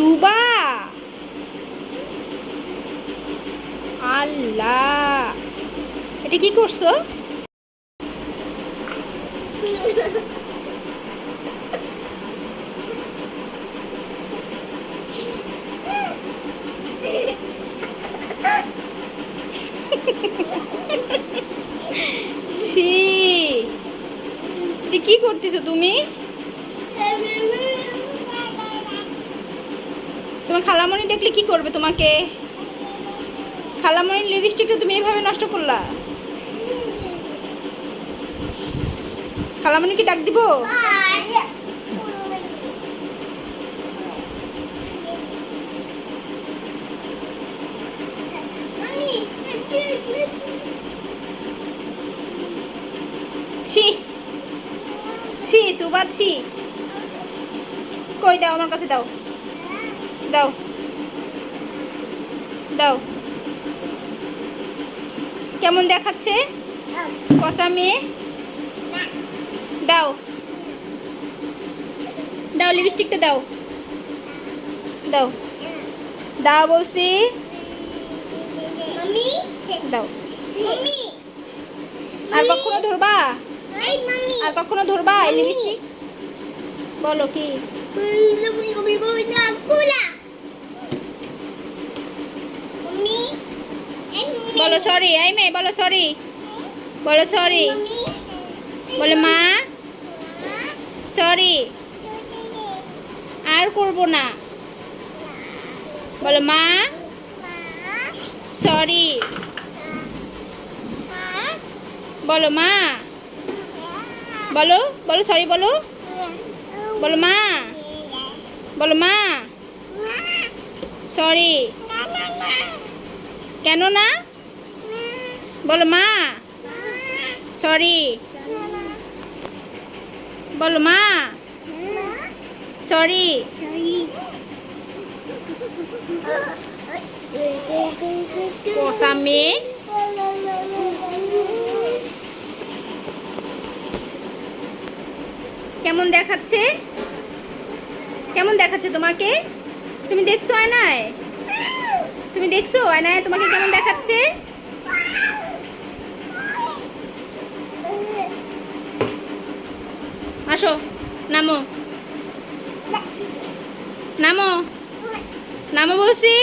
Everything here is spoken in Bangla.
তুবা, আল্লাহ, এটা কি করছো? ছি, এটা কি করতেছো তুমি? তোমার খালামণি দেখলে কি করবে তোমাকে? খালামণির লিপস্টিকটা তুমি এইভাবে নষ্ট করলা। খালামণিকে ডাক দিব? ছি ছি, তুবা ছি। কই দাও, আমার কাছে দাও, দাও দাও। কেমন দেখাচ্ছে পচা মেয়ে? দাও দাও, লিপস্টিকটা দাও, দাও দাও বলছি, দাও। আর কখনো ধরবা? আর কখনো ধরবা এই লিপস্টিক? বলো কি? বলো সরি, এই মেয়ে বলো সরি, বলো সরি, বলো মা সরি, আর করবো না, বলো মা সরি, বলো মা, বলো বলো সরি, বলো বলো মা, বলো মা সরি। কেন না? বলো মা সরি, বলো মা সরি। পচা মেয়ে। কেমন দেখাচ্ছে? কেমন দেখাচ্ছে তোমাকে? তুমি দেখছো আয়নায়? তুমি দেখছো আয়নায় তোমাকে কেমন দেখাচ্ছে? আসো, নামো নামো নামো বলছি।